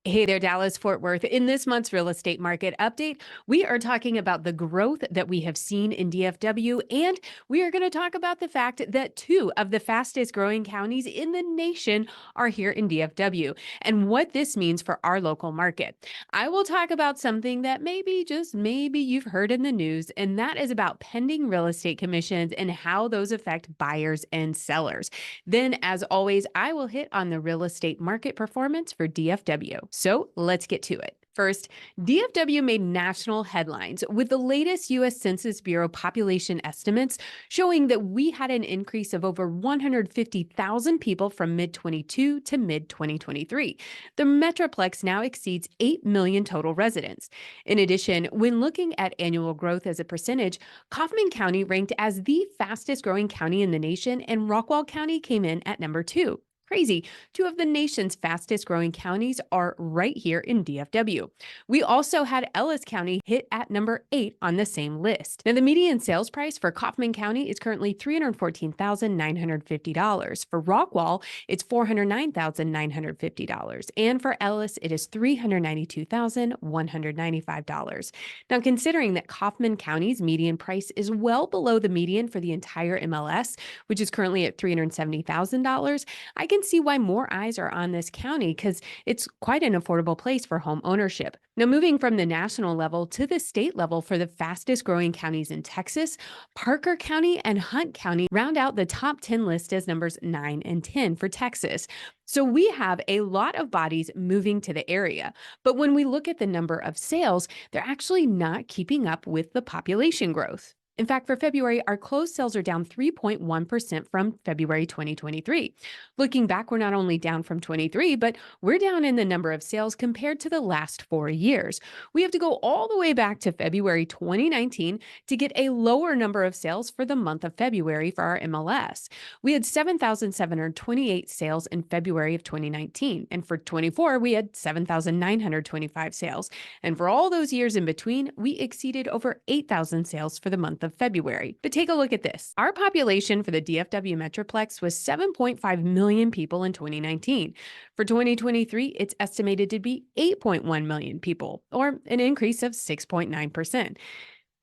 Hey there, Dallas Fort Worth. In this month's real estate market update, we are talking about the growth that we have seen in DFW, and we are going to talk about the fact that two of the fastest growing counties in the nation are here in DFW and what this means for our local market. I will talk about something that maybe, just maybe, you've heard in the news, and that is about pending real estate commissions and how those affect buyers and sellers. Then, as always, I will hit on the real estate market performance for DFW. So let's get to it. First, DFW made national headlines with the latest U.S. Census Bureau population estimates showing that we had an increase of over 150,000 people from mid 22 to mid 2023. The Metroplex now exceeds 8 million total residents. In addition, when looking at annual growth as a percentage, Kaufman County ranked as the fastest growing county in the nation, and Rockwall County came in at number 2. Crazy. Two of the nation's fastest growing counties are right here in DFW. We also had Ellis County hit at number 8 on the same list. Now, the median sales price for Kaufman County is currently $314,950. For Rockwall, it's $409,950. And for Ellis, it is $392,195. Now, considering that Kaufman County's median price is well below the median for the entire MLS, which is currently at $370,000, I can see why more eyes are on this county because it's quite an affordable place for home ownership. Now, moving from the national level to the state level for the fastest growing counties in Texas, Parker County and Hunt County round out the top 10 list as numbers 9 and 10 for Texas. So we have a lot of bodies moving to the area. But when we look at the number of sales, they're actually not keeping up with the population growth. In fact, for February, our closed sales are down 3.1% from February 2023. Looking back, we're not only down from 23, but we're down in the number of sales compared to the last 4 years. We have to go all the way back to February 2019 to get a lower number of sales for the month of February for our MLS. We had 7,728 sales in February of 2019, and for 24, we had 7,925 sales. And for all those years in between, we exceeded over 8,000 sales for the month of February. But take a look at this. Our population for the DFW Metroplex was 7.5 million people in 2019. For 2023, it's estimated to be 8.1 million people, or an increase of 6.9%.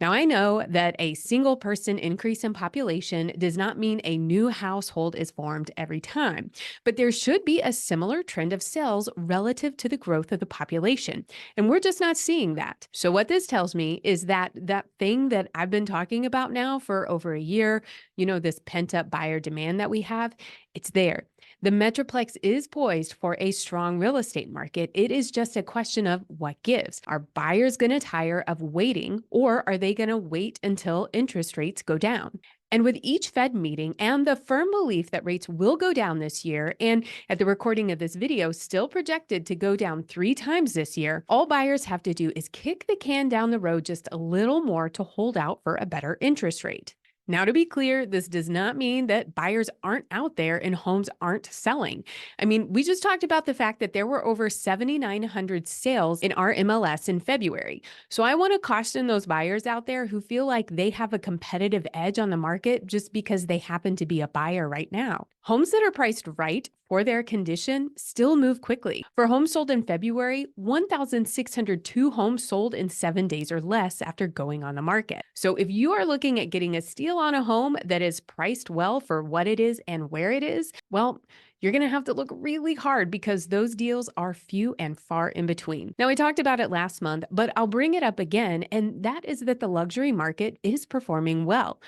Now, I know that a single person increase in population does not mean a new household is formed every time, but there should be a similar trend of sales relative to the growth of the population. And we're just not seeing that. So what this tells me is that that thing that I've been talking about now for over a year, this pent up buyer demand that we have, it's there. The Metroplex is poised for a strong real estate market. It is just a question of what gives. Are buyers going to tire of waiting, or are they going to wait until interest rates go down? And with each Fed meeting and the firm belief that rates will go down this year, and at the recording of this video, still projected to go down 3 times this year, all buyers have to do is kick the can down the road just a little more to hold out for a better interest rate. Now, to be clear, this does not mean that buyers aren't out there and homes aren't selling. I mean, we just talked about the fact that there were over 7,900 sales in our MLS in February. So I want to caution those buyers out there who feel like they have a competitive edge on the market just because they happen to be a buyer right now. Homes that are priced right for their condition still move quickly. For homes sold in February, 1,602 homes sold in 7 days or less after going on the market. So if you are looking at getting a steal on a home that is priced well for what it is and where it is, well, you're going to have to look really hard because those deals are few and far in between. Now, we talked about it last month, but I'll bring it up again, and that is that the luxury market is performing well.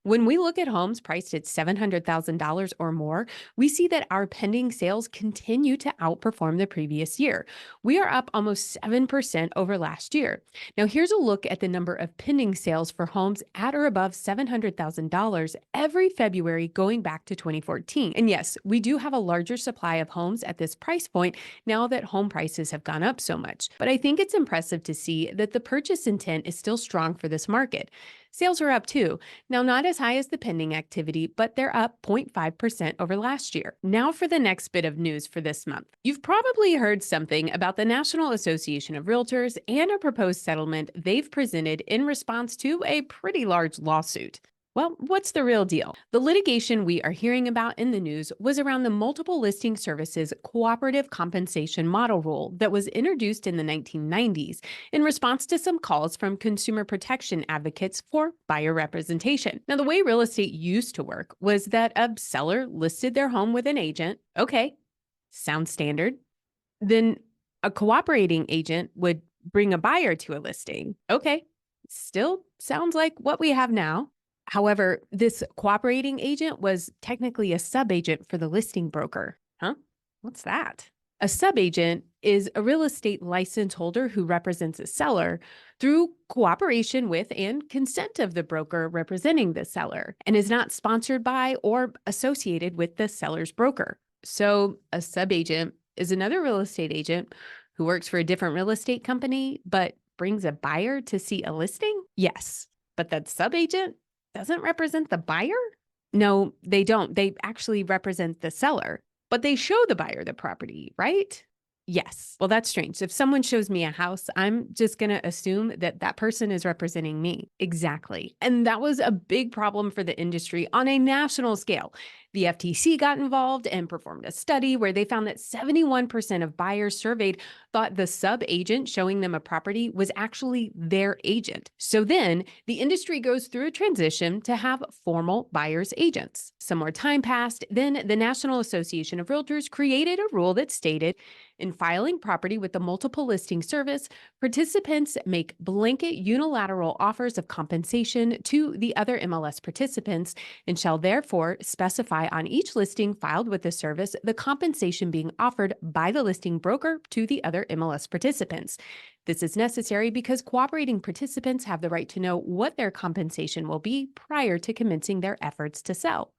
When we look at homes priced at $700,000 or more, we see that our pending sales continue to outperform the previous year. We are up almost 7% over last year. Now, here's a look at the number of pending sales for homes at or above $700,000 every February going back to 2014. And yes, we do have a larger supply of homes at this price point now that home prices have gone up so much. But I think it's impressive to see that the purchase intent is still strong for this market. Sales are up too. Now, not as high as the pending activity, but they're up 0.5% over last year. Now for the next bit of news for this month. You've probably heard something about the National Association of Realtors and a proposed settlement they've presented in response to a pretty large lawsuit. Well, what's the real deal? The litigation we are hearing about in the news was around the multiple listing services cooperative compensation model rule that was introduced in the 1990s in response to some calls from consumer protection advocates for buyer representation. Now, the way real estate used to work was that a seller listed their home with an agent. Okay, sounds standard. Then a cooperating agent would bring a buyer to a listing. Okay, still sounds like what we have now. However, this cooperating agent was technically a subagent for the listing broker. Huh? What's that? A subagent is a real estate license holder who represents a seller through cooperation with and consent of the broker representing the seller and is not sponsored by or associated with the seller's broker. So, a subagent is another real estate agent who works for a different real estate company but brings a buyer to see a listing? Yes. But that subagent doesn't represent the buyer? No, they don't. They actually represent the seller, but they show the buyer the property, right? Yes. Well, that's strange. If someone shows me a house, I'm just going to assume that that person is representing me. Exactly. And that was a big problem for the industry on a national scale. The FTC got involved and performed a study where they found that 71% of buyers surveyed thought the sub agent showing them a property was actually their agent. So then the industry goes through a transition to have formal buyer's agents. Some more time passed. Then the National Association of Realtors created a rule that stated in filing property with the multiple listing service, participants make blanket unilateral offers of compensation to the other MLS participants and shall therefore specify on each listing filed with the service the compensation being offered by the listing broker to the other MLS participants. This is necessary because cooperating participants have the right to know what their compensation will be prior to commencing their efforts to sell.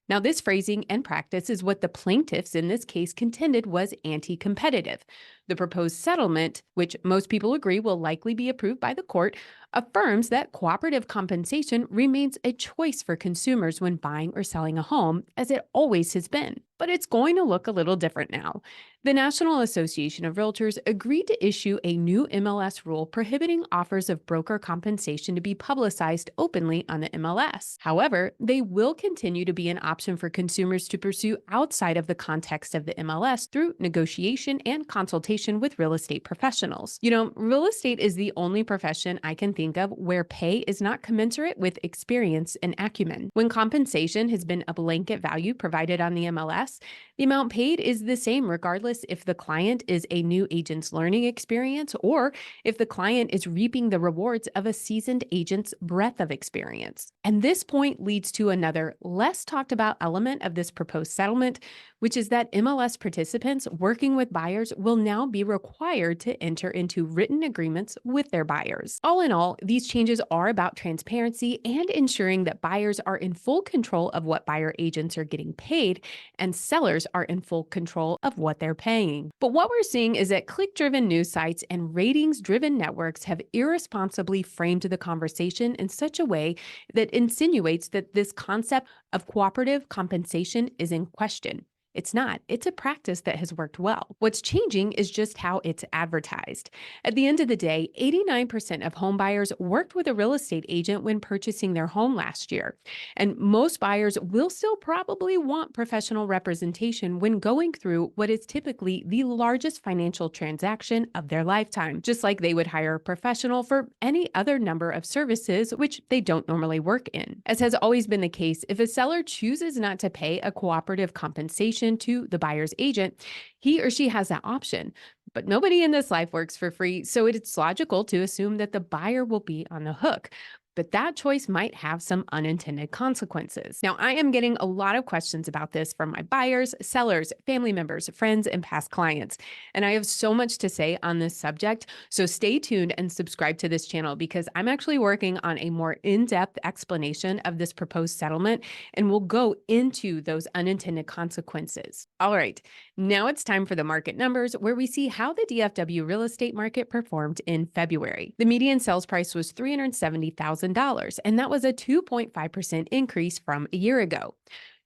Now, this phrasing and practice is what the plaintiffs in this case contended was anti competitive. The proposed settlement, which most people agree will likely be approved by the court, affirms that cooperative compensation remains a choice for consumers when buying or selling a home, as it always has been. But it's going to look a little different now. The National Association of Realtors agreed to issue a new MLS rule prohibiting offers of broker compensation to be publicized openly on the MLS. However, they will continue to be an option for consumers to pursue outside of the context of the MLS through negotiation and consultation with real estate professionals. You know, real estate is the only profession I can think of where pay is not commensurate with experience and acumen. When compensation has been a blanket value provided on the MLS, the amount paid is the same regardless if the client is a new agent's learning experience or if the client is reaping the rewards of a seasoned agent's breadth of experience. And this point leads to another less talked about element of this proposed settlement, which is that MLS participants working with buyers will now be required to enter into written agreements with their buyers. All in all, these changes are about transparency and ensuring that buyers are in full control of what buyer agents are getting paid and sellers are in full control of what they're paying. But what we're seeing is that click-driven news sites and ratings-driven networks have irresponsibly framed the conversation in such a way that insinuates that this concept of cooperative compensation is in question. It's not. It's a practice that has worked well. What's changing is just how it's advertised. At the end of the day, 89% of home buyers worked with a real estate agent when purchasing their home last year. And most buyers will still probably want professional representation when going through what is typically the largest financial transaction of their lifetime, just like they would hire a professional for any other number of services which they don't normally work in. As has always been the case, if a seller chooses not to pay a cooperative compensation to the buyer's agent, he or she has that option. But nobody in this life works for free, so it's logical to assume that the buyer will be on the hook. But that choice might have some unintended consequences. Now, I am getting a lot of questions about this from my buyers, sellers, family members, friends, and past clients. And I have so much to say on this subject. So stay tuned and subscribe to this channel because I'm actually working on a more in-depth explanation of this proposed settlement, and we'll go into those unintended consequences. All right, now it's time for the market numbers where we see how the DFW real estate market performed in February. The median sales price was $370,000. And that was a 2.5% increase from a year ago.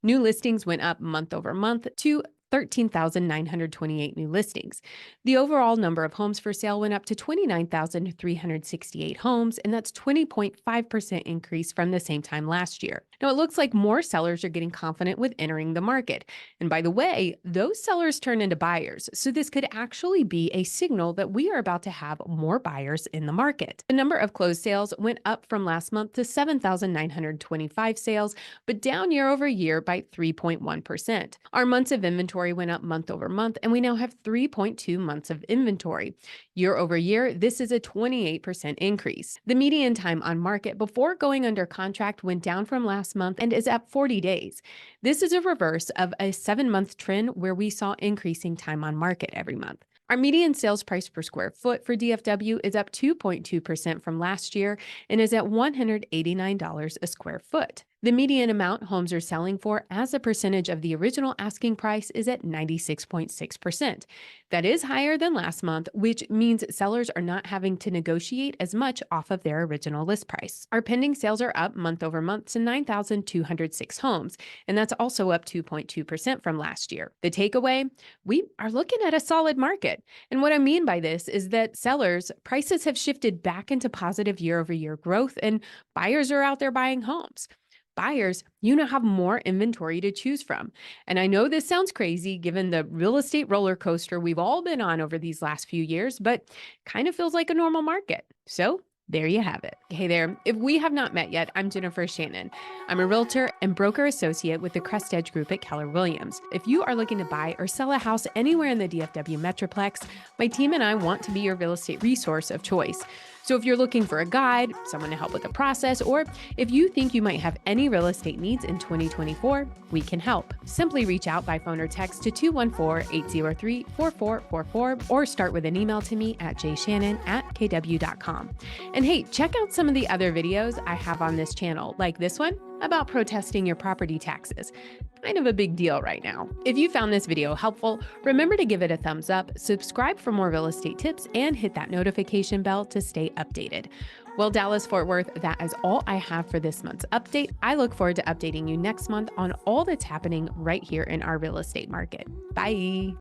New listings went up month over month to 13,928 new listings. The overall number of homes for sale went up to 29,368 homes, and that's 20.5% increase from the same time last year. Now, it looks like more sellers are getting confident with entering the market. And by the way, those sellers turn into buyers. So this could actually be a signal that we are about to have more buyers in the market. The number of closed sales went up from last month to 7,925 sales, but down year over year by 3.1%. Our months of inventory went up month over month, and we now have 3.2 months of inventory. Year over year, this is a 28% increase. The median time on market before going under contract went down from last month and is at 40 days. This is a reverse of a 7-month trend where we saw increasing time on market every month. Our median sales price per square foot for DFW is up 2.2% from last year and is at $189 a square foot. The median amount homes are selling for as a percentage of the original asking price is at 96.6%. That is higher than last month, which means sellers are not having to negotiate as much off of their original list price. Our pending sales are up month over month to 9,206 homes, and that's also up 2.2% from last year. The takeaway, we are looking at a solid market. And what I mean by this is that sellers' prices have shifted back into positive year over year growth, and buyers are out there buying homes. Buyers, you now have more inventory to choose from. And I know this sounds crazy given the real estate roller coaster we've all been on over these last few years, but kind of feels like a normal market. So there you have it. Hey there. If we have not met yet, I'm Jennifer Shannon. I'm a realtor and broker associate with the Crest Edge Group at Keller Williams. If you are looking to buy or sell a house anywhere in the DFW Metroplex, my team and I want to be your real estate resource of choice. So if you're looking for a guide, someone to help with the process, or if you think you might have any real estate needs in 2024, we can help. Simply reach out by phone or text to 214-803-4444 or start with an email to me at jshannon@kw.com. And hey, check out some of the other videos I have on this channel, like this one about protesting your property taxes. Kind of a big deal right now. If you found this video helpful, remember to give it a thumbs up, subscribe for more real estate tips, and hit that notification bell to stay updated. Well, Dallas Fort Worth, that is all I have for this month's update. I look forward to updating you next month on all that's happening right here in our real estate market. Bye.